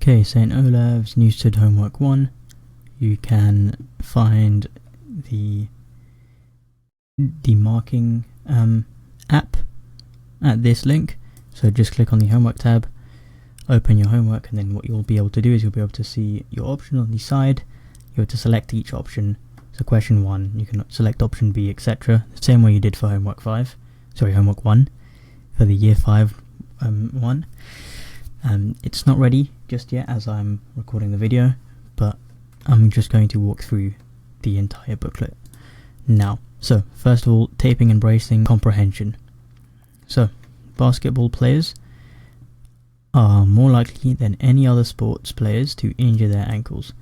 Okay, so in Olaves Newstead Homework 1, you can find the marking app at this link. So just click on the homework tab, open your homework, and then what you'll be able to do is you'll be able to see your option on the side. You'll have to select each option. So question 1, you can select option B, etc. The same way you did for homework 1 for the year 5 one. It's not ready just yet as I'm recording the video, but I'm just going to walk through the entire booklet now. So first of all, taping and bracing comprehension. So basketball players are more likely than any other sports players to injure their ankles.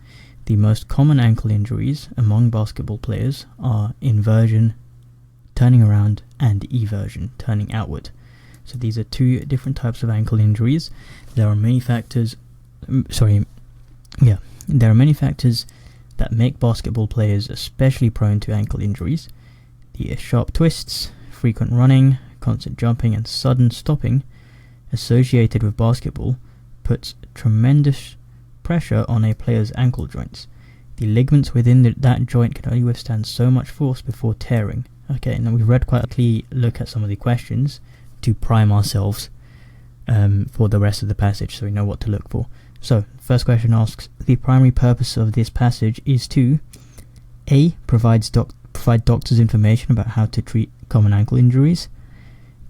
The most common ankle injuries among basketball players are inversion, turning around, and eversion, turning outward. So these are two different types of ankle injuries. There are many factors that make basketball players especially prone to ankle injuries. The sharp twists, frequent running, constant jumping, and sudden stopping associated with basketball puts tremendous pressure on a player's ankle joints. The ligaments within that joint can only withstand so much force before tearing. Okay, now we've read quite quickly look at some of the questions to prime ourselves for the rest of the passage so we know what to look for. So, first question asks, the primary purpose of this passage is to A. Provide doctors information about how to treat common ankle injuries,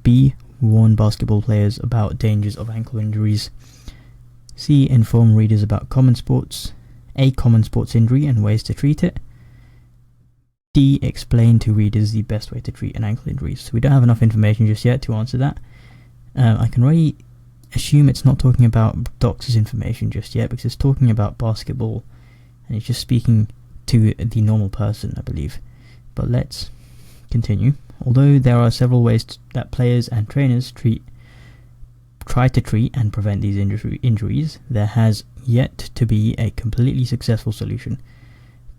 B. Warn basketball players about dangers of ankle injuries, C. Inform readers about common sports injury and ways to treat it, D. Explain to readers the best way to treat an ankle injury. So we don't have enough information just yet to answer that. I can really assume it's not talking about doctors' information just yet because it's talking about basketball and it's just speaking to the normal person, I believe. But let's continue. Although there are several ways that players and trainers try to treat and prevent these injuries, there has yet to be a completely successful solution.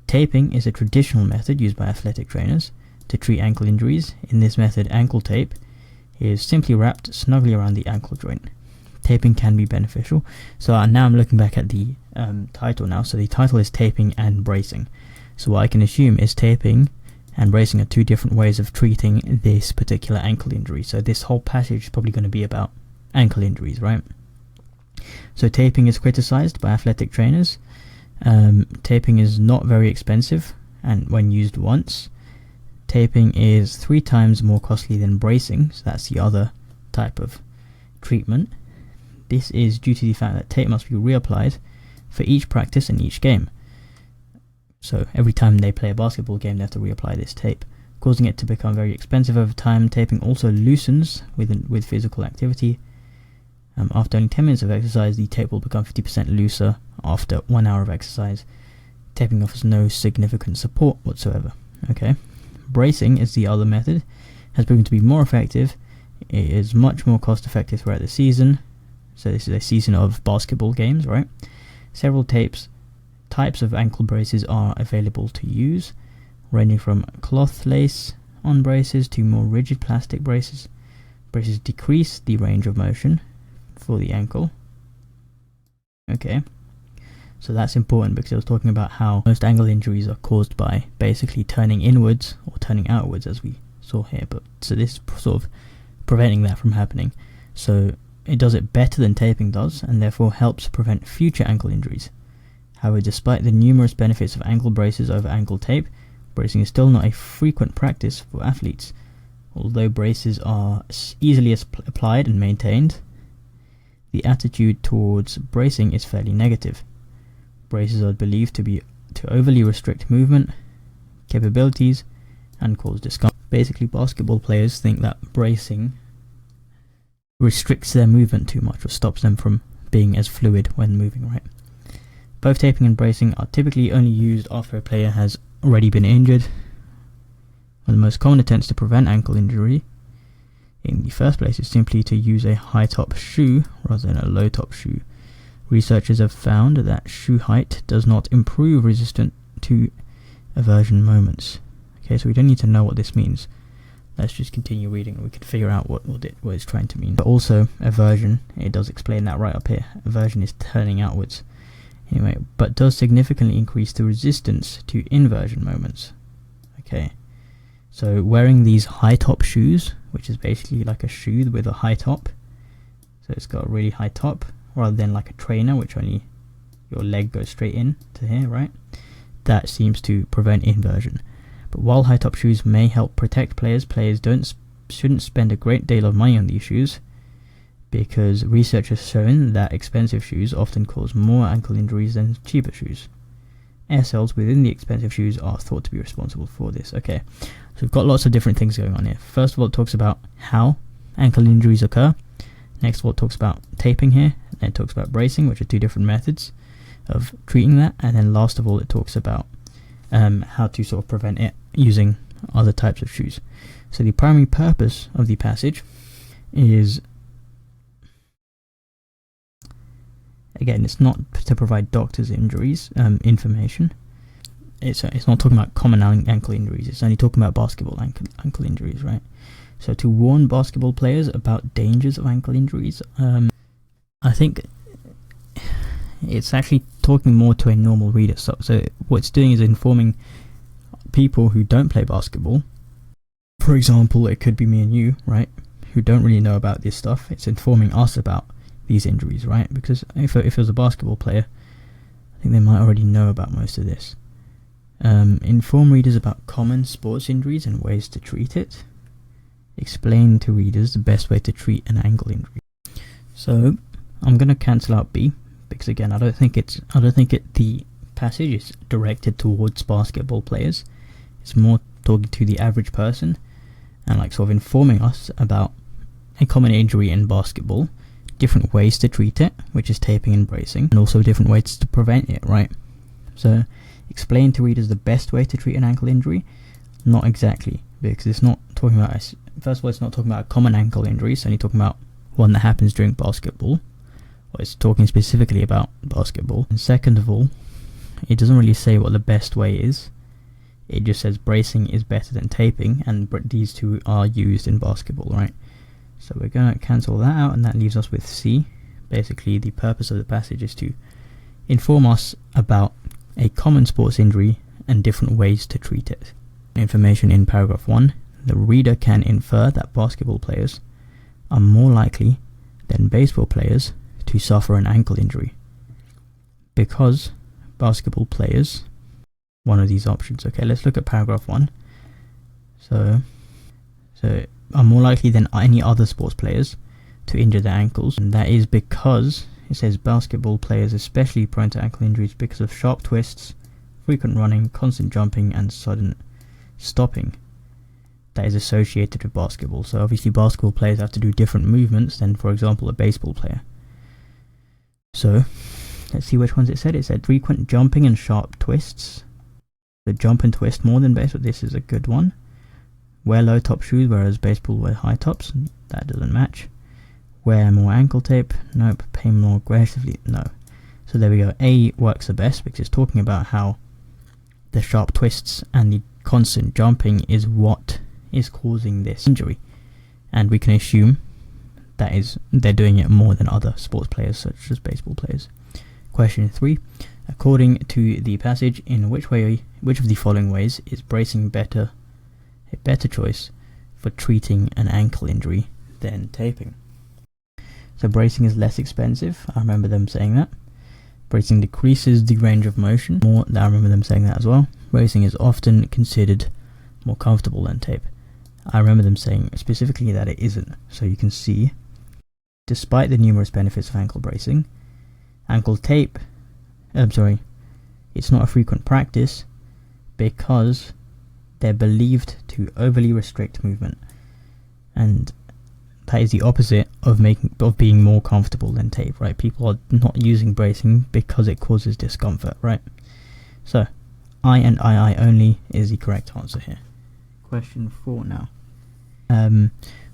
Taping is a traditional method used by athletic trainers to treat ankle injuries. In this method, ankle tape is simply wrapped snugly around the ankle joint. Taping can be beneficial. So now I'm looking back at the title now. So the title is taping and bracing. So what I can assume is taping and bracing are two different ways of treating this particular ankle injury. So this whole passage is probably going to be about ankle injuries, right? So taping is criticized by athletic trainers. Taping is not very expensive, and when used once, taping is 3 times more costly than bracing, so that's the other type of treatment. This is due to the fact that tape must be reapplied for each practice and each game. So every time they play a basketball game, they have to reapply this tape, causing it to become very expensive over time. Taping also loosens with physical activity. After only 10 minutes of exercise, the tape will become 50% looser after 1 hour of exercise. Taping offers no significant support whatsoever. Okay, bracing is the other method, has proven to be more effective. It is much more cost effective throughout the season. So this is a season of basketball games, right? Several types of ankle braces are available to use, ranging from cloth lace on braces to more rigid plastic braces. Braces decrease the range of motion for the ankle. Okay, so that's important because I was talking about how most ankle injuries are caused by basically turning inwards or turning outwards, as we saw here. But so this is sort of preventing that from happening. So it does it better than taping does, and therefore helps prevent future ankle injuries. However, despite the numerous benefits of ankle braces over ankle tape, bracing is still not a frequent practice for athletes. Although braces are easily applied and maintained, the attitude towards bracing is fairly negative. Braces are believed to overly restrict movement capabilities and cause discomfort. Basically, basketball players think that bracing restricts their movement too much or stops them from being as fluid when moving, right? Both taping and bracing are typically only used after a player has already been injured. One of the most common attempts to prevent ankle injury in the first place is simply to use a high top shoe rather than a low top shoe. Researchers have found that shoe height does not improve resistance to eversion moments. Okay, so we don't need to know what this means. let's just continue reading and we can figure out what it's trying to mean. But also, aversion, it does explain that right up here. Aversion is turning outwards. Anyway, but does significantly increase the resistance to inversion moments. Okay, so wearing these high top shoes, which is basically like a shoe with a high top, so it's got a really high top, rather than like a trainer, which only your leg goes straight in to here, right? That seems to prevent inversion. But while high top shoes may help protect players, shouldn't spend a great deal of money on these shoes, because research has shown that expensive shoes often cause more ankle injuries than cheaper shoes. Air cells within the expensive shoes are thought to be responsible for this. Okay, so we've got lots of different things going on here. First of all, it talks about how ankle injuries occur. Next of all, it talks about taping here. Then it talks about bracing, which are two different methods of treating that. And then last of all, it talks about how to sort of prevent it using other types of shoes. So the primary purpose of the passage is, again, it's not to provide doctors' injuries information. It's not talking about common ankle injuries. It's only talking about basketball ankle injuries, right? So to warn basketball players about dangers of ankle injuries, I think it's actually talking more to a normal reader. So what it's doing is informing people who don't play basketball. For example, it could be me and you, right, who don't really know about this stuff. It's informing us about these injuries, right? Because if it was a basketball player, I think they might already know about most of this. Inform readers about common sports injuries and ways to treat it. Explain to readers the best way to treat an ankle injury. So I'm going to cancel out B, because again, I don't think the passage is directed towards basketball players. It's more talking to the average person and like sort of informing us about a common injury in basketball, different ways to treat it, which is taping and bracing, and also different ways to prevent it, right? So explain to readers the best way to treat an ankle injury. Not exactly, because it's not talking about, first of all, it's not talking about a common ankle injury. It's only talking about one that happens during basketball, or it's talking specifically about basketball. And second of all, it doesn't really say what the best way is. It just says bracing is better than taping, and these two are used in basketball, right? So we're going to cancel that out, and that leaves us with C. Basically, the purpose of the passage is to inform us about a common sports injury and different ways to treat it. Information in paragraph 1. The reader can infer that basketball players are more likely than baseball players to suffer an ankle injury, because basketball players, one of these options. Okay, let's look at paragraph 1. So are more likely than any other sports players to injure their ankles, and that is because it says basketball players especially prone to ankle injuries because of sharp twists, frequent running, constant jumping, and sudden stopping that is associated with basketball. So obviously basketball players have to do different movements than, for example, a baseball player. So let's see which ones it said. It said frequent jumping and sharp twists. So jump and twist more than baseball. This is a good one. Wear low top shoes, whereas baseball wear high tops. That doesn't match. Wear more ankle tape. Nope. Pay more aggressively. No. So there we go. A works the best because it's talking about how the sharp twists and the constant jumping is what is causing this injury, and we can assume that is they're doing it more than other sports players such as baseball players. Question 3. According to the passage, in which of the following ways is bracing a better choice for treating an ankle injury than taping? So bracing is less expensive. I remember them saying that. Bracing decreases the range of motion. I remember them saying that as well. Bracing is often considered more comfortable than tape. I remember them saying specifically that it isn't. So you can see, despite the numerous benefits of ankle bracing, it's not a frequent practice because they're believed to overly restrict movement, and that is the opposite of being more comfortable than tape, right? People are not using bracing because it causes discomfort, right? So I and II only is the correct answer here. Question 4 now.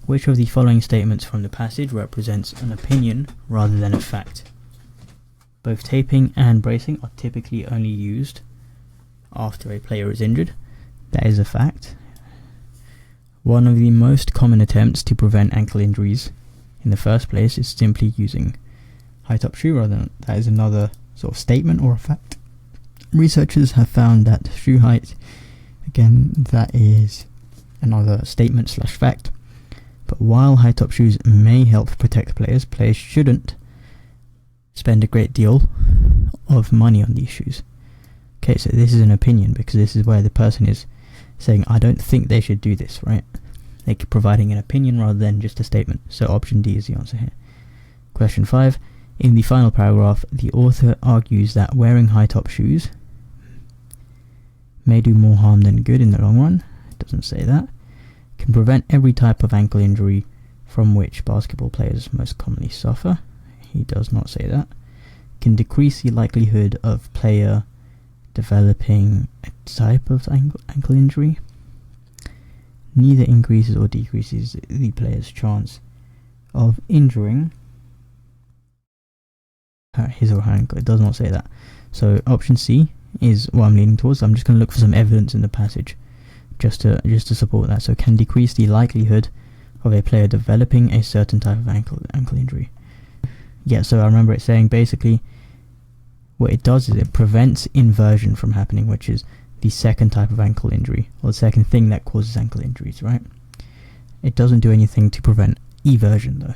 Which of the following statements from the passage represents an opinion rather than a fact? Both taping and bracing are typically only used after a player is injured. That is a fact. One of the most common attempts to prevent ankle injuries in the first place is simply using high-top shoe rather than that is another sort of statement or a fact. Researchers have found that shoe height, again, that is another statement slash fact. But while high-top shoes may help protect players, players shouldn't spend a great deal of money on these shoes. Okay, so this is an opinion because this is where the person is saying, I don't think they should do this, right? They're providing an opinion rather than just a statement. So option D is the answer here. Question 5. In the final paragraph, the author argues that wearing high-top shoes may do more harm than good in the long run. It doesn't say that. Can prevent every type of ankle injury from which basketball players most commonly suffer. He does not say that. Can decrease the likelihood of player developing a type of ankle injury. Neither increases or decreases the player's chance of injuring his or her ankle. It does not say that. So option C is what I'm leaning towards. I'm just going to look for some evidence in the passage just to support that. So can decrease the likelihood of a player developing a certain type of ankle injury. Yeah, so I remember it saying basically what it does is it prevents inversion from happening, which is the second type of ankle injury, or the second thing that causes ankle injuries, right? It doesn't do anything to prevent eversion though.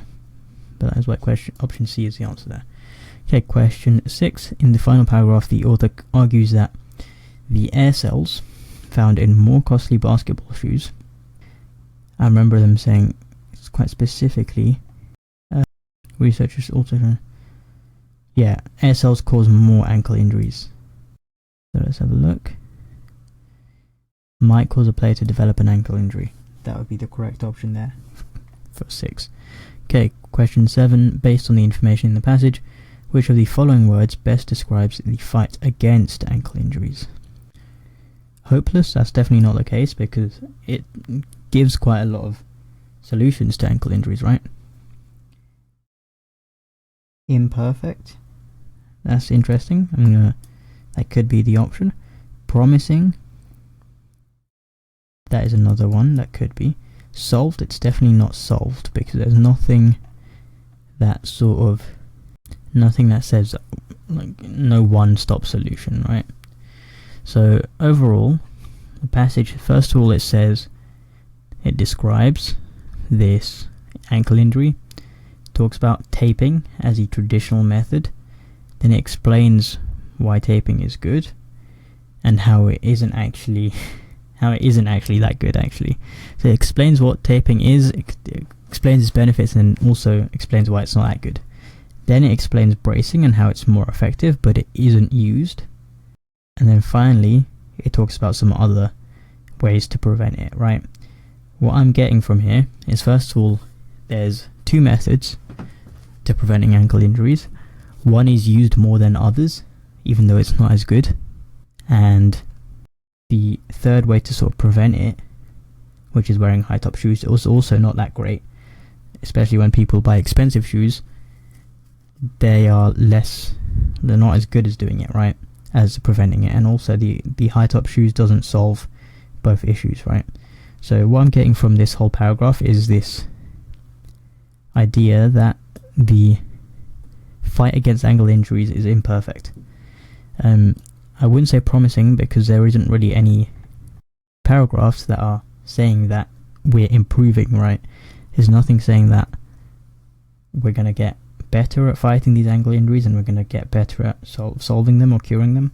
But that is why option C is the answer there. Okay, question 6. In the final paragraph, the author argues that the air cells found in more costly basketball shoes, I remember them saying it's quite specifically, researchers also, air cells cause more ankle injuries. So let's have a look. Might cause a player to develop an ankle injury. That would be the correct option there for 6. Okay, question 7. Based on the information in the passage, which of the following words best describes the fight against ankle injuries? Hopeless, that's definitely not the case because it gives quite a lot of solutions to ankle injuries, right? Imperfect, that's interesting. That could be the option. Promising, that is another one that could be. Solved, it's definitely not solved because there's nothing that says like no one-stop solution, right? So overall, the passage, first of all, it describes this ankle injury, talks about taping as a traditional method, then it explains why taping is good and how it isn't actually that good actually. So it explains what taping is, it explains its benefits, and also explains why it's not that good. Then it explains bracing and how it's more effective, but it isn't used. And then finally, it talks about some other ways to prevent it, right? What I'm getting from here is, first of all, there's 2 methods to preventing ankle injuries. One is used more than others, even though it's not as good. And the third way to sort of prevent it, which is wearing high-top shoes, is also not that great, especially when people buy expensive shoes. They're not as good as doing it, right, as preventing it. And also the high-top shoes doesn't solve both issues, right? So what I'm getting from this whole paragraph is this idea that the fight against ankle injuries is imperfect. I wouldn't say promising because there isn't really any paragraphs that are saying that we're improving, right? There's nothing saying that we're going to get better at fighting these ankle injuries and we're going to get better at solving them or curing them.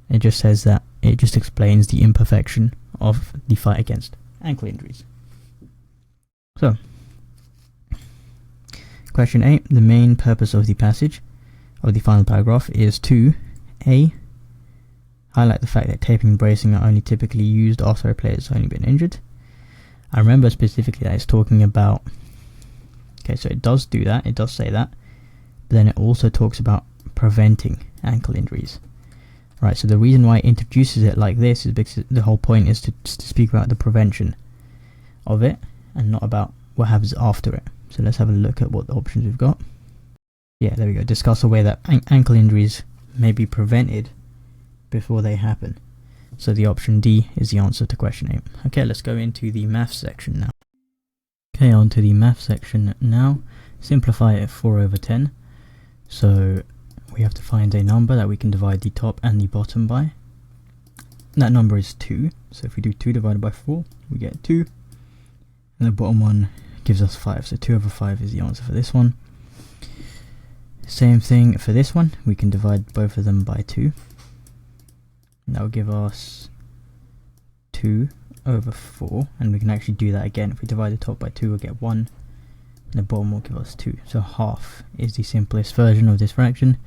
It just says that it just explains the imperfection of the fight against ankle injuries. So, question 8. The main purpose of the passage of the final paragraph is to A. highlight the fact that taping and bracing are only typically used after a player has only been injured. I remember specifically that it's talking about, okay, so it does do that, it does say that, but then it also talks about preventing ankle injuries. Right, so the reason why it introduces it like this is because the whole point is to speak about the prevention of it and not about what happens after it. So let's have a look at what the options we've got. Yeah, there we go. Discuss a way that ankle injuries may be prevented before they happen. So the option D is the answer to question 8. Okay, let's go into the math section now. Okay, on to the math section now. Simplify it 4 over 10. So we have to find a number that we can divide the top and the bottom by. That number is 2. So if we do 2 divided by 4, we get 2. And the bottom one gives us 5. So 2 over 5 is the answer for this one. Same thing for this one. We can divide both of them by 2. And that will give us 2 over 4. And we can actually do that again. If we divide the top by 2, we'll get 1. And the bottom will give us 2. So half is the simplest version of this fraction.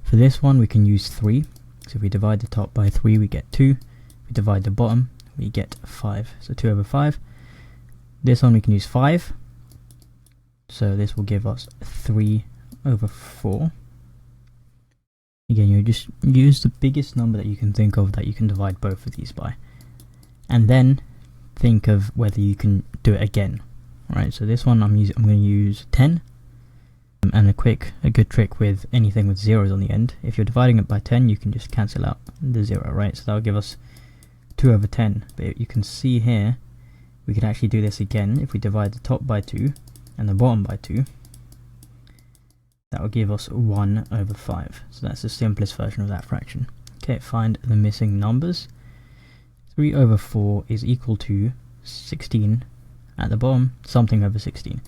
For this one, we can use 3. So if we divide the top by 3, we get 2. If we divide the bottom, we get 5. So 2 over 5. This one we can use 5. So this will give us 3 over 4. Again, you just use the biggest number that you can think of that you can divide both of these by. And then think of whether you can do it again. Right, so this one I'm going to use 10. And a good trick with anything with zeros on the end, if you're dividing it by 10, you can just cancel out the 0, right? So that'll give us 2 over 10. But you can see here, we can actually do this again. If we divide the top by 2 and the bottom by 2, that will give us 1 over 5. So that's the simplest version of that fraction. Okay, find the missing numbers. 3 over 4 is equal to 16 at the bottom, something over 16.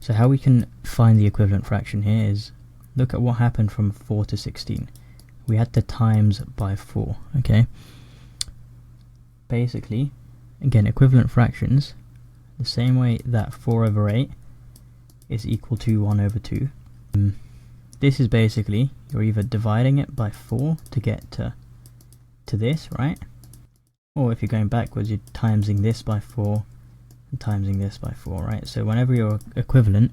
So how we can find the equivalent fraction here is look at what happened from 4 to 16. We had to times by 4, okay? Basically, again, equivalent fractions, the same way that 4 over 8 is equal to 1 over 2. This is basically, you're either dividing it by 4 to get to this, right? Or if you're going backwards, you're timesing this by 4 and timesing this by 4, right? So whenever you're equivalent,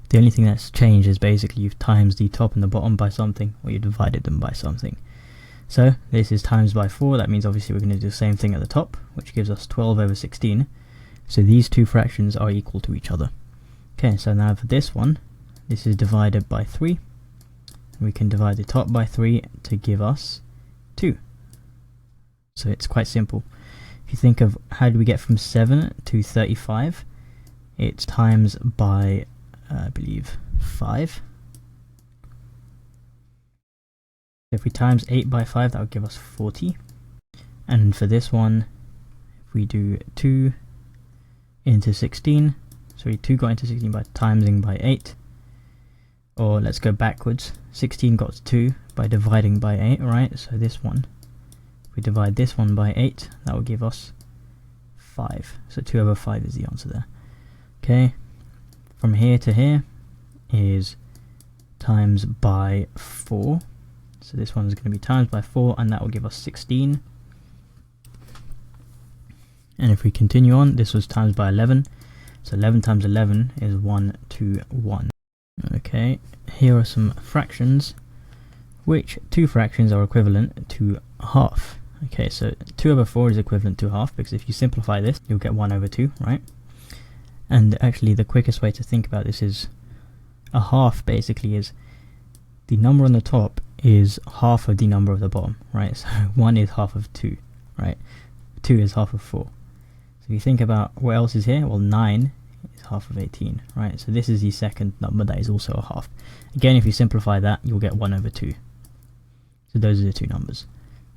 the only thing that's changed is basically you've times the top and the bottom by something, or you divided them by something. So this is times by 4, that means obviously we're going to do the same thing at the top, which gives us 12 over 16. So these two fractions are equal to each other. Okay, so now for this one, this is divided by 3. We can divide the top by 3 to give us 2. So it's quite simple. If you think of how do we get from 7 to 35, it's times by, I believe, 5. If we times 8 by 5, that would give us 40. And for this one, if we do 2 into 16, sorry, 2 got into 16 by timesing by 8. Or let's go backwards, 16 got to 2 by dividing by 8, right? So this one, we divide this one by 8, that will give us 5. So 2 over 5 is the answer there. Okay, from here to here is times by 4. So this one is going to be times by 4, and that will give us 16. And if we continue on, this was times by 11. So 11 times 11 is 121. Okay, here are some fractions, which two fractions are equivalent to half. Okay, so 2 over 4 is equivalent to half, because if you simplify this, you'll get 1 over 2, right? And actually the quickest way to think about this is a half basically is the number on the top is half of the number of the bottom, right? So 1 is half of 2, right? 2 is half of 4. So if you think about what else is here, well, 9 is half of 18, right? So this is the second number that is also a half. Again, if you simplify that, you'll get 1 over 2. So those are the two numbers.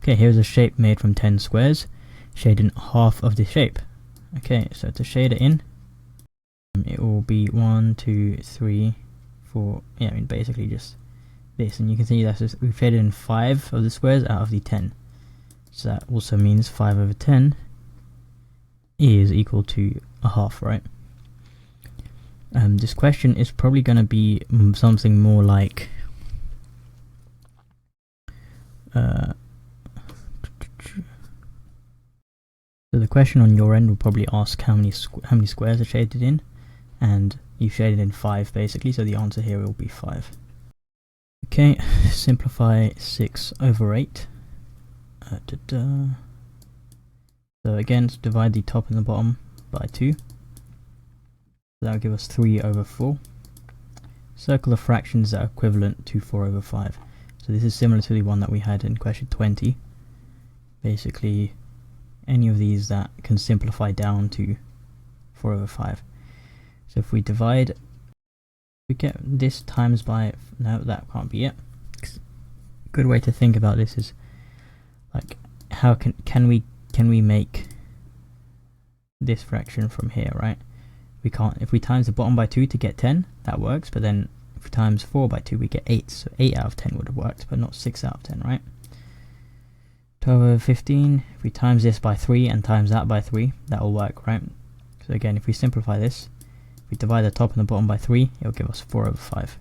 Okay, here's a shape made from 10 squares. Shade in half of the shape. Okay, so to shade it in, it will be 1, 2, 3, 4, yeah, I mean basically just this. And you can see that we've shaded in 5 of the squares out of the 10. So that also means 5 over 10 is equal to a half, right? This question is probably going to be something more like so the question on your end will probably ask how many squares are shaded in, and you've shaded in 5 basically, so the answer here will be 5. Okay, simplify 6 over 8. So again, divide the top and the bottom by 2. That will give us 3 over 4. Circle the fractions that are equivalent to 4 over 5. So this is similar to the one that we had in question 20. basically any of these that can simplify down to 4 over 5. So if we divide, we get this times by, no, that can't be it. Good way to think about this is like, how can we make this fraction from here, right? We can't. If we times the bottom by 2 to get 10, that works, but then if we times 4 by 2 we get 8, so 8 out of 10 would have worked, but not 6 out of 10, right? 12 over 15, if we times this by 3 and times that by 3, that will work, right? So again, if we simplify this, if we divide the top and the bottom by 3, it will give us 4 over 5.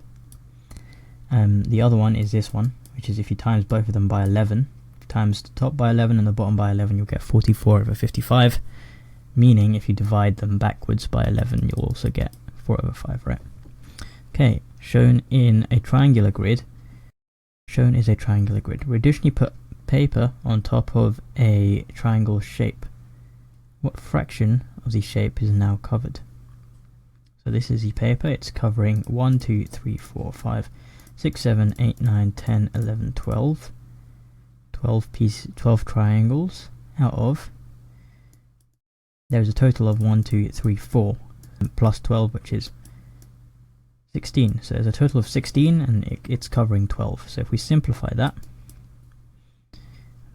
The other one is this one, which is if you times both of them by 11, times the top by 11 and the bottom by 11, you'll get 44 over 55, meaning if you divide them backwards by 11, you'll also get 4 over 5, right? Okay, shown in a triangular grid. Shown is a triangular grid. We additionally put paper on top of a triangle shape. What fraction of the shape is now covered? So this is the paper. It's covering 1, 2, 3, 4, 5, 6, 7, 8, 9, 10, 11, 12. 12 triangles out of, there's a total of 1, 2, 3, 4 plus 12, which is 16. So there's a total of 16 and it's covering 12. So if we simplify that,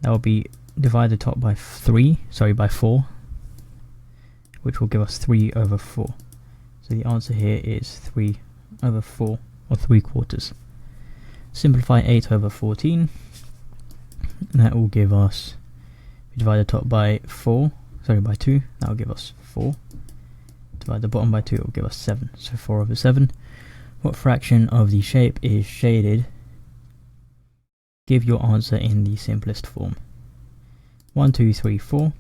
that will be divide the top by 4, which will give us 3 over 4. So the answer here is 3 over 4, or 3/4. Simplify 8 over 14. That will give us, if we divide the top by 2, that will give us 4. Divide the bottom by 2, it will give us 7. So 4 over 7. What fraction of the shape is shaded? Give your answer in the simplest form. 1, 2, 3, 4.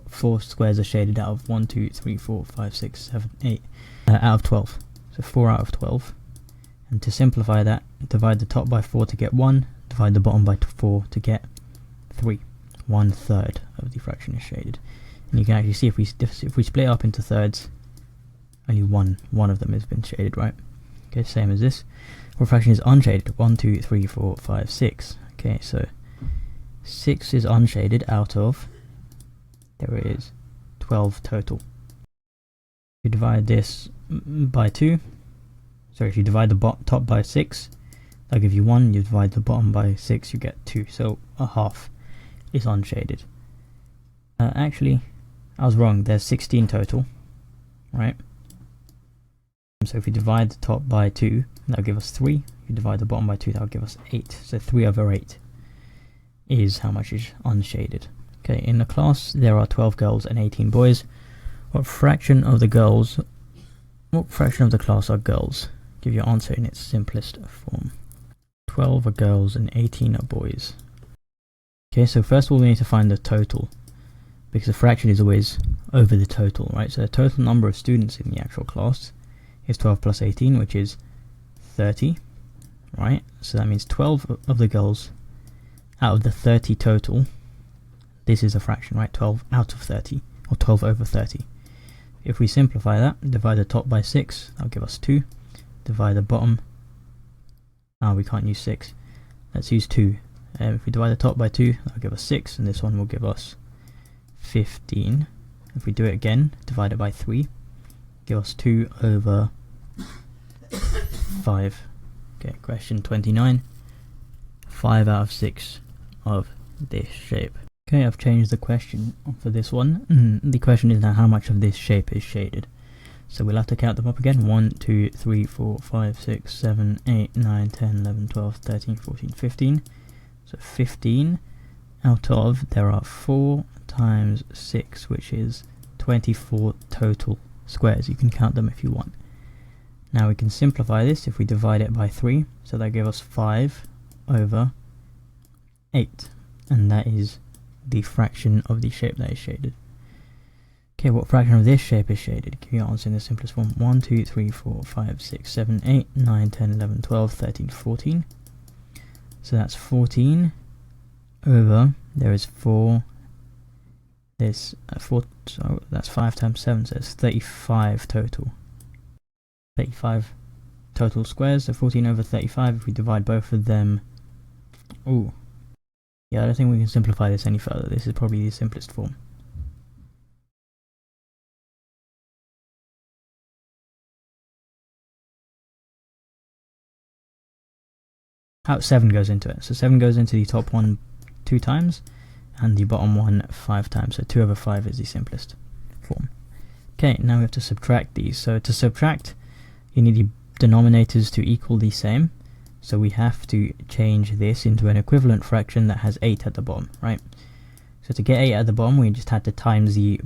4 squares are shaded out of 1, 2, 3, 4, 5, 6, 7, 8. Out of 12. So 4 out of 12. And to simplify that, divide the top by 4 to get 1. Divide the bottom by 4 to get 3. 1/3 of the fraction is shaded. And you can actually see if we split it up into thirds, only one of them has been shaded, right? Okay, same as this. What fraction is unshaded? 1, 2, 3, 4, 5, 6. Okay, so 6 is unshaded out of, there is 12 total. If you divide this by 2, sorry, if you divide the top by 6, that'll give you 1. You divide the bottom by 6, you get 2. So a half is unshaded. Actually, I was wrong. There's 16 total, right? So if we divide the top by 2, that'll give us 3. If you divide the bottom by 2, that'll give us 8. So 3 over 8 is how much is unshaded. Okay, in the class there are 12 girls and 18 boys. What fraction of the class are girls? Give your answer in its simplest form. 12 are girls and 18 are boys. Okay, so first of all we need to find the total, because a fraction is always over the total, right? So the total number of students in the actual class is 12 plus 18, which is 30, right? So that means 12 of the girls out of the 30 total, this is a fraction, right? 12 out of 30, or 12 over 30. If we simplify that, divide the top by 6, that'll give us 2. Divide the bottom, we can't use 6, let's use 2. If we divide the top by 2, that'll give us 6, and this one will give us 15. If we do it again, divide it by 3, give us 2 over 5. Okay, question 29. 5 out of 6 of this shape. Okay, I've changed the question for this one. The question is now how much of this shape is shaded. So we'll have to count them up again. 1, 2, 3, 4, 5, 6, 7, 8, 9, 10, 11, 12, 13, 14, 15. So 15 out of, there are 4 times 6, which is 24 total squares. You can count them if you want. Now we can simplify this if we divide it by 3, so that gives us 5 over 8, and that is the fraction of the shape that is shaded. Okay, what fraction of this shape is shaded? Give your answer in the simplest form. 1, 2, 3, 4, 5, 6, 7, 8, 9, 10, 11, 12, 13, 14. So that's 14 over, there is 4, there's 4, so that's 5 times 7, so it's 35 total. 35 total squares, so 14 over 35, if we divide both of them, Yeah, I don't think we can simplify this any further. This is probably the simplest form. How 7 goes into it. So 7 goes into the top one 2 times, and the bottom one 5 times. So 2 over 5 is the simplest form. Okay, now we have to subtract these. So to subtract, you need the denominators to equal the same. So we have to change this into an equivalent fraction that has 8 at the bottom, right? So to get 8 at the bottom, we just had to times the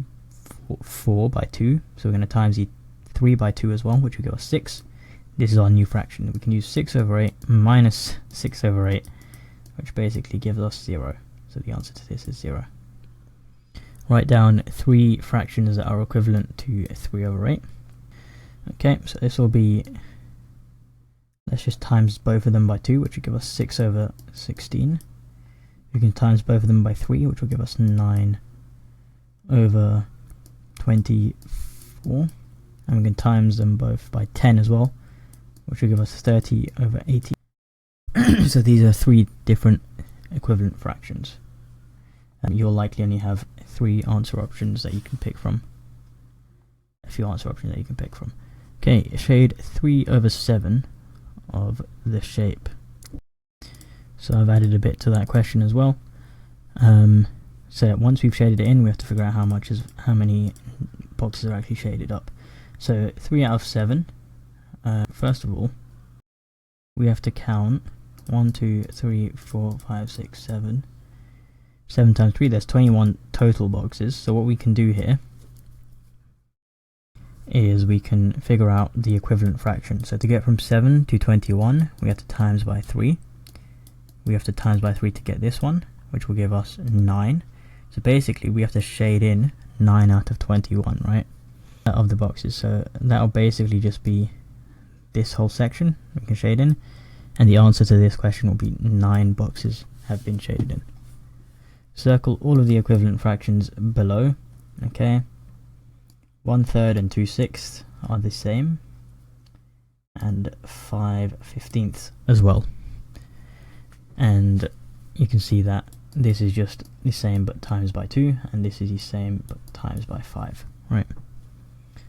4 by 2. So we're going to times the 3 by 2 as well, which will give us 6. This is our new fraction. We can use 6 over 8 minus 6 over 8, which basically gives us 0. So the answer to this is 0. Write down 3 fractions that are equivalent to 3 over 8. Okay, so this will be, let's just times both of them by 2, which will give us 6 over 16. We can times both of them by 3, which will give us 9 over 24. And we can times them both by 10 as well, which will give us 30 over 80. So these are 3 different equivalent fractions. You'll likely only have 3 answer options that you can pick from. A few answer options that you can pick from. Okay, shade 3 over 7 of the shape. So I've added a bit to that question as well. So once we've shaded it in, we have to figure out how many boxes are actually shaded up. So 3 out of 7. First of all, we have to count 1, 2, 3, 4, 5, 6, 7. 7 times 3, there's 21 total boxes. So what we can do here is we can figure out the equivalent fraction. So to get from 7 to 21, we have to times by 3. We have to times by 3 to get this one, which will give us 9. So basically we have to shade in 9 out of 21, right, of the boxes. So that'll basically just be this whole section we can shade in, and the answer to this question will be 9 boxes have been shaded in. Circle all of the equivalent fractions below. Okay, 1/3 and 2/6 are the same, and 5/15 as well. And you can see that this is just the same but times by 2, and this is the same but times by 5, right?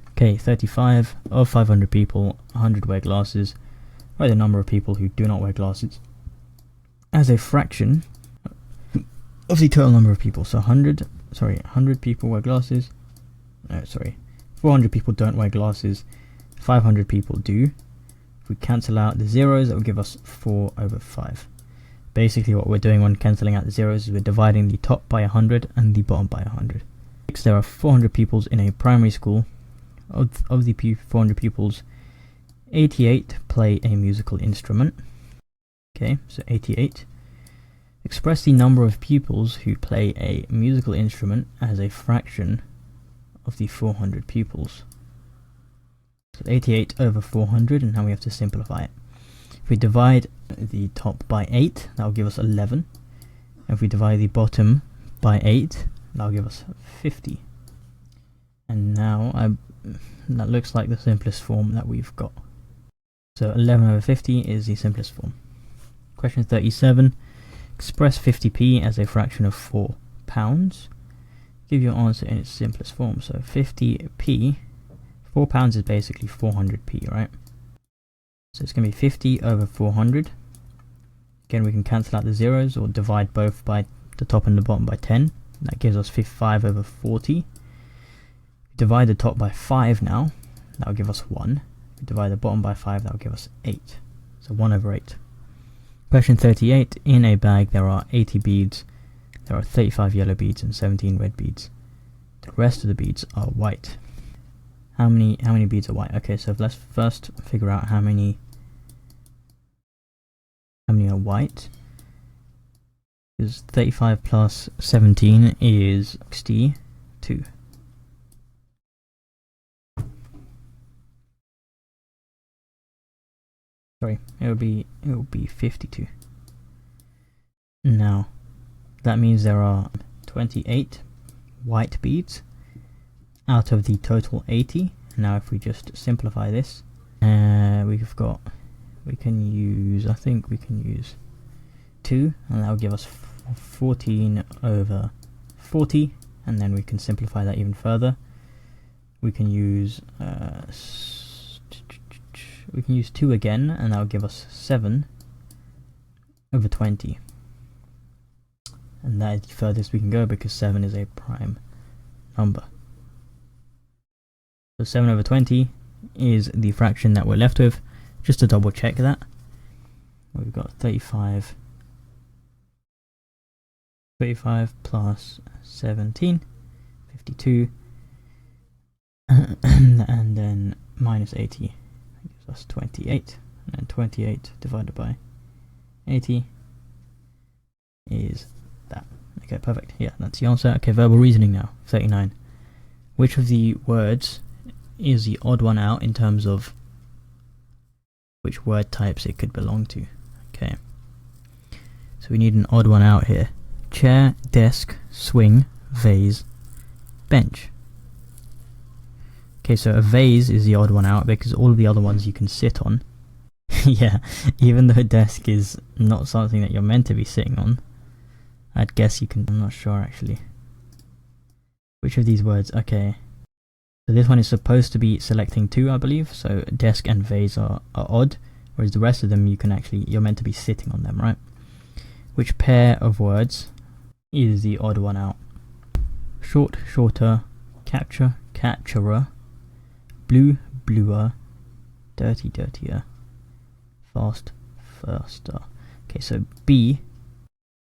Okay, 35 of 500 people, 100 wear glasses. Write the number of people who do not wear glasses as a fraction of the total number of people. So 100 people wear glasses. No, sorry, 400 people don't wear glasses. 500 people do. If we cancel out the zeros, that will give us 4 over 5. Basically what we're doing when cancelling out the zeros is we're dividing the top by 100 and the bottom by 100. Next, there are 400 pupils in a primary school. Of the 400 pupils, 88 play a musical instrument. Okay, so 88. Express the number of pupils who play a musical instrument as a fraction of the 400 pupils. So 88 over 400, and now we have to simplify it. If we divide the top by 8, that will give us 11. If we divide the bottom by 8, that will give us 50. And now that looks like the simplest form that we've got. So 11 over 50 is the simplest form. Question 37. Express 50p as a fraction of 4 pounds. Give your answer in its simplest form. So 50p, 4 pounds is basically 400p, right? So it's going to be 50 over 400. Again, we can cancel out the zeros or divide both by the top and the bottom by 10. That gives us 55 over 40. Divide the top by 5 now, that will give us 1. If we divide the bottom by 5, that will give us 8. So 1 over 8. Question 38. In a bag there are 80 beads. There are 35 yellow beads and 17 red beads. The rest of the beads are white. How many beads are white? Okay, so let's first figure out how many are white. Because 35 plus 17 is 62. Sorry, it will be 52. Now, that means there are 28 white beads out of the total 80. Now, if we just simplify this, we can use 2, and that will give us of 14 over 40, and then we can simplify that even further. We can use 2 again, and that will give us 7 over 20. And that is the furthest we can go because 7 is a prime number. So 7 over 20 is the fraction that we're left with. Just to double check that, we've got 35 plus 17, 52, and then minus 80 gives us 28, and then 28 divided by 80 is that. Okay, perfect. Yeah, that's the answer. Okay, verbal reasoning now. 39. Which of the words is the odd one out in terms of which word types it could belong to? Okay, so we need an odd one out here. Chair, desk, swing, vase, bench. Okay, so a vase is the odd one out because all of the other ones you can sit on. Yeah, even though a desk is not something that you're meant to be sitting on, I'd guess you can. I'm not sure actually. Which of these words? Okay, so this one is supposed to be selecting 2, I believe. So desk and vase are odd, whereas the rest of them you're meant to be sitting on them, right? Which pair of words is the odd one out? Short, shorter, capture, capturer, blue, bluer, dirty, dirtier, fast, faster. Okay, so B,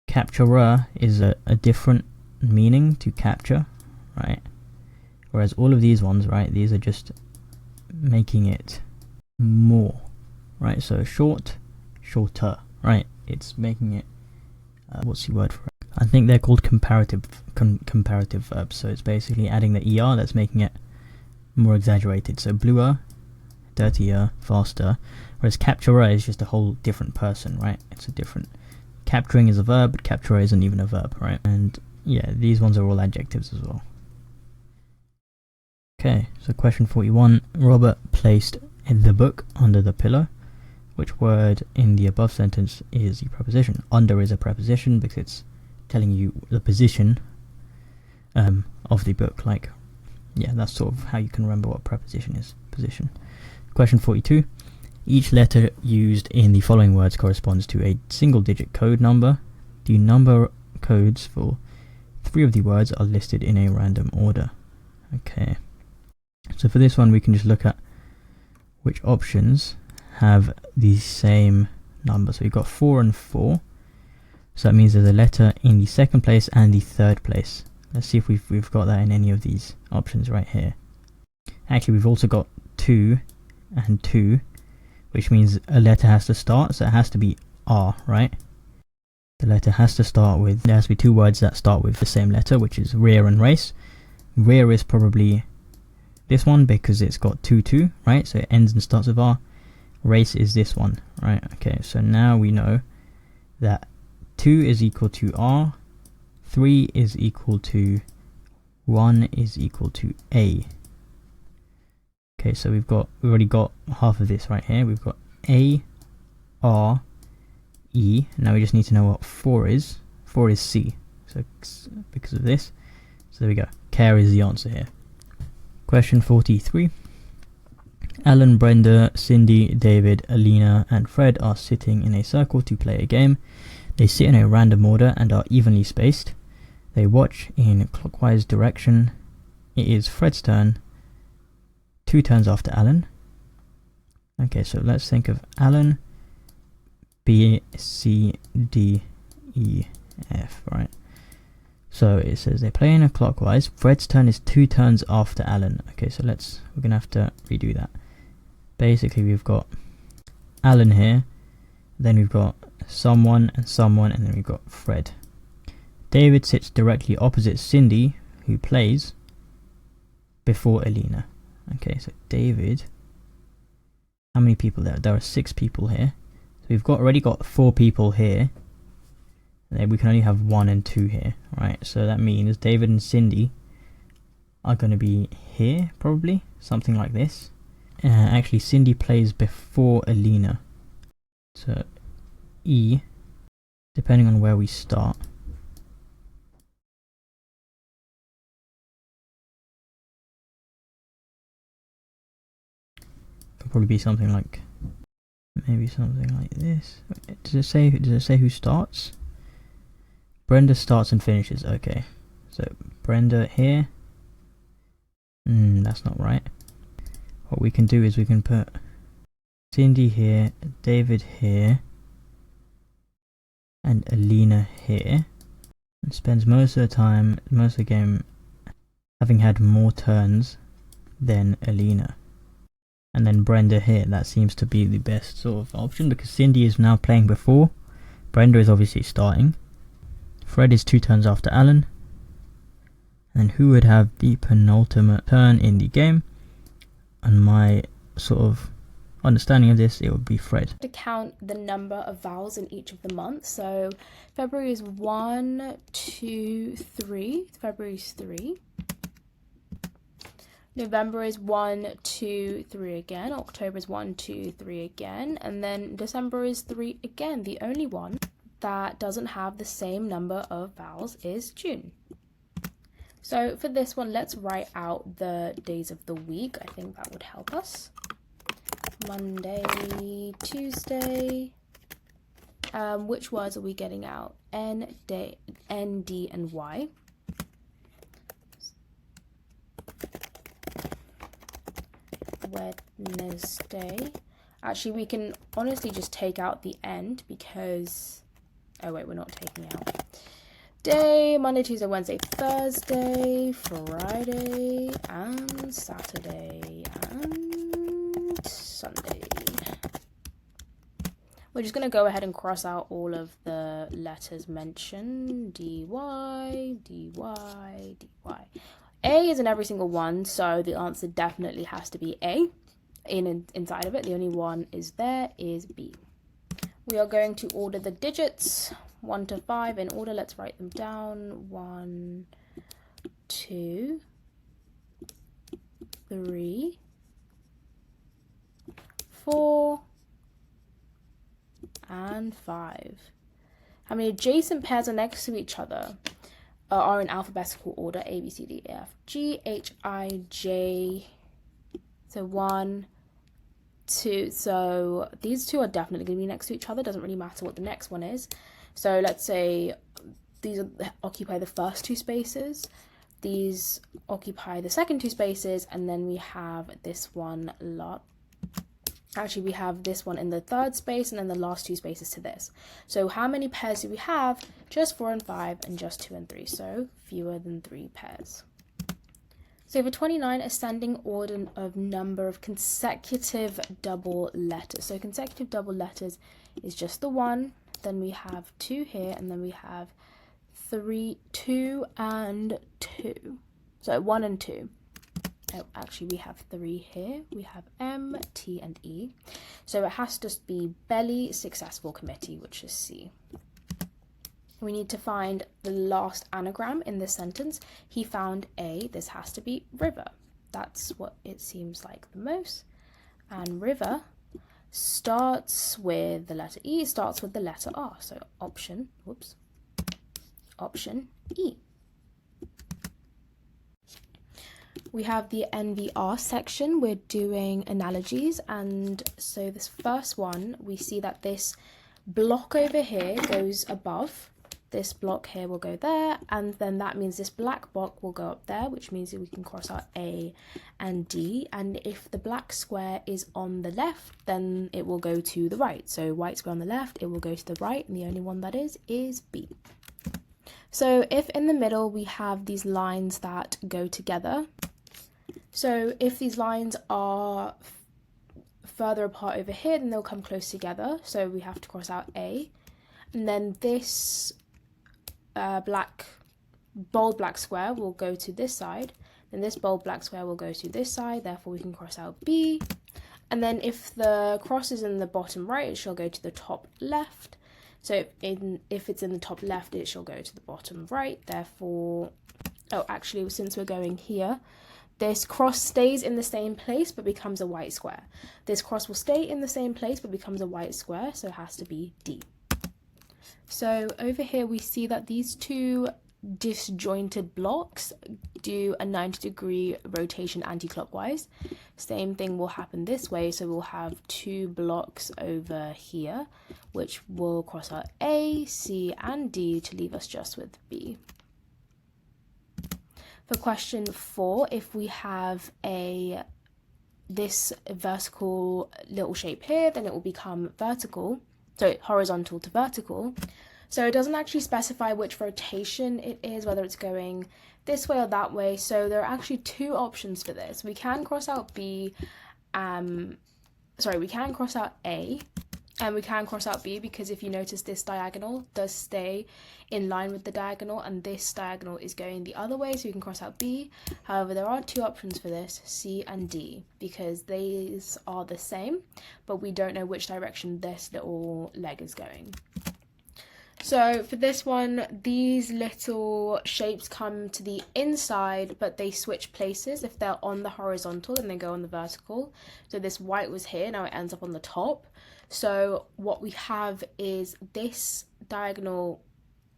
capturer, is a different meaning to capture, right? Whereas all of these ones, right, these are just making it more, right? So short, shorter, right? It's making it, what's the word for it? I think they're called comparative verbs. So it's basically adding the ER that's making it more exaggerated. So bluer, dirtier, faster. Whereas capturer is just a whole different person, right? It's a different, capturing is a verb, but capturer isn't even a verb, right? And yeah, these ones are all adjectives as well. Okay, so question 41. Robert placed the book under the pillow. Which word in the above sentence is the preposition? Under is a preposition because it's telling you the position of the book. Like, yeah, that's sort of how you can remember what preposition is. Position. Question 42. Each letter used in the following words corresponds to a single-digit code number. The number codes for 3 of the words are listed in a random order. Okay. So for this one, we can just look at which options have the same number. So we've got 4 and 4. So that means there's a letter in the second place and the third place. Let's see if we've got that in any of these options right here. Actually, we've also got 2 and 2, which means a letter has to start, so it has to be R, right? The letter has to start with, there has to be 2 words that start with the same letter, which is rear and race. Rear is probably this one because it's got 2, right? So it ends and starts with R. Race is this one, right? Okay, so now we know that 2 is equal to R, 3 is equal to 1 is equal to A. Okay, so we've already got half of this right here. We've got A, R, E. Now we just need to know what 4 is. 4 is C. So because of this. So there we go. Care is the answer here. Question 43. Alan, Brenda, Cindy, David, Alina, and Fred are sitting in a circle to play a game. They sit in a random order and are evenly spaced. They watch in clockwise direction. It is Fred's turn. 2 turns after Alan. Okay, so let's think of Alan, B, C, D, E, F, right? So it says they play in a clockwise. Fred's turn is 2 turns after Alan. Okay, so we're gonna have to redo that. Basically, we've got Alan here, then we've got someone, and then we've got Fred. David sits directly opposite Cindy, who plays before Alina. Okay, so David, how many people there? There are 6 people here. So we've already got 4 people here. We can only have 1 and 2 here, right? So that means David and Cindy are going to be here, probably, something like this. Actually, Cindy plays before Alina. So E, depending on where we start. probably be something like, maybe something like this. Does it say who starts? Brenda starts and finishes. Okay, so Brenda here. That's not right. What we can do is we can put Cindy here, David here, and Alina here, and spends most of the game having had more turns than Alina. And then Brenda here, that seems to be the best sort of option because Cindy is now playing before. Brenda is obviously starting. Fred is 2 turns after Alan. And who would have the penultimate turn in the game? And my sort of understanding of this, it would be Fred. To count the number of vowels in each of the months. So February is 1, 2, 3. February's 3. November is 1, 2, 3 again. October is 1, 2, 3 again. And then December is 3 again. The only one that doesn't have the same number of vowels is June. So for this one, let's write out the days of the week. I think that would help us. Monday, Tuesday. Which words are we getting out? N, D, and Y. Wednesday. Actually, we can honestly just take out the end because... Oh wait, we're not taking out. Day, Monday, Tuesday, Wednesday, Thursday, Friday, and Saturday, and Sunday. We're just going to go ahead and cross out all of the letters mentioned. D-Y, D-Y, D-Y. A is in every single one, so the answer definitely has to be A. Inside of it, the only one is there is B. We are going to order the digits 1 to 5 in order. Let's write them down. 1, 2, 3, 4, and 5. How many adjacent pairs are next to each other? Are in alphabetical order: A, B, C, D, E, F, G, H, I, J. So 1, 2. So these two are definitely going to be next to each other. Doesn't really matter what the next one is. So let's say these occupy the first 2 spaces. These occupy the second 2 spaces, and then we have this one lot. Actually, we have this one in the 3rd space, and then the last 2 spaces to this. So how many pairs do we have? Just 4 and 5, and just 2 and 3. So fewer than 3 pairs. So for 29, ascending order of number of consecutive double letters. So consecutive double letters is just the 1. Then we have 2 here, and then we have 3, 2, and 2. So 1 and 2. Oh, actually, we have 3 here. We have M, T, and E. So it has to be belly successful committee, which is C. We need to find the last anagram in this sentence. He found A. This has to be river. That's what it seems like the most. And river starts with the letter E, starts with the letter R. So option E. We have the NVR section. We're doing analogies, and so this first one, we see that this block over here goes above. This block here will go there, and then that means this black block will go up there, which means that we can cross out A and D. And if the black square is on the left, then it will go to the right. So white square on the left, it will go to the right, and the only one that is B. So if in the middle we have these lines that go together, so if these lines are further apart over here, then they'll come close together. So we have to cross out A. And then this bold black square will go to this side. Then this bold black square will go to this side. Therefore, we can cross out B. And then if the cross is in the bottom right, it shall go to the top left. So if it's in the top left, it shall go to the bottom right. Therefore, oh, actually, since we're going here, this cross stays in the same place but becomes a white square. This cross will stay in the same place but becomes a white square, so it has to be D. So over here we see that these two disjointed blocks do a 90-degree rotation anti-clockwise. Same thing will happen this way, so we'll have 2 blocks over here which will cross out A, C and D to leave us just with B. For question 4, if we have this vertical little shape here, then it will become horizontal to vertical. So it doesn't actually specify which rotation it is, whether it's going this way or that way. So there are actually 2 options for this. We can cross out we can cross out A, and we can cross out B, because if you notice, this diagonal does stay in line with the diagonal, and this diagonal is going the other way, so you can cross out B. However, there are 2 options for this, C and D, because these are the same, but we don't know which direction this little leg is going. So for this one, these little shapes come to the inside, but they switch places. If they're on the horizontal, then they go on the vertical. So this white was here, now it ends up on the top. So what we have is this diagonal.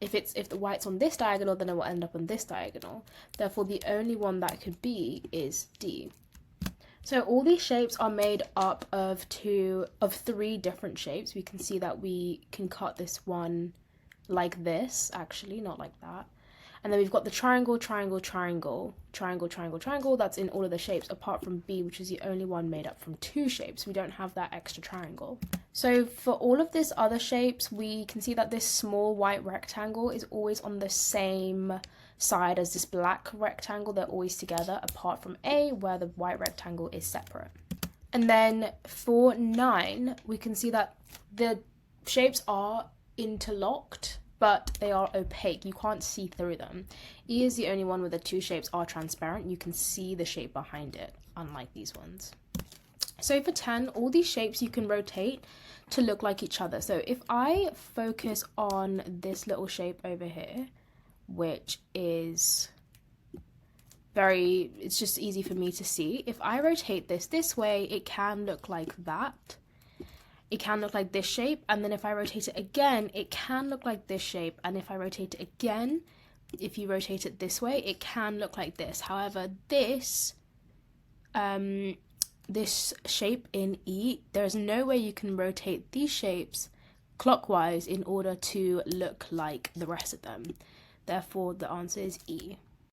If the white's on this diagonal, then it will end up on this diagonal. Therefore, the only one that could be is D. So all these shapes are made up of 3 different shapes. We can see that we can cut this one like this, actually, not like that. And then we've got the triangle, triangle, triangle, triangle, triangle, triangle. That's in all of the shapes, apart from B, which is the only one made up from 2 shapes. We don't have that extra triangle. So for all of these other shapes, we can see that this small white rectangle is always on the same side as this black rectangle. They're always together, apart from A, where the white rectangle is separate. And then for 9, we can see that the shapes are interlocked, but they are opaque. You can't see through them. E is the only one where the 2 shapes are transparent. You can see the shape behind it, unlike these ones. So for 10, all these shapes you can rotate to look like each other. So if I focus on this little shape over here, which is it's just easy for me to see. If I rotate this way, it can look like that. It can look like this shape, and then if I rotate it again, it can look like this shape, and if I rotate it again, if you rotate it this way, it can look like this. However, this shape in E, there's no way you can rotate these shapes clockwise in order to look like the rest of them. Therefore, the answer is E.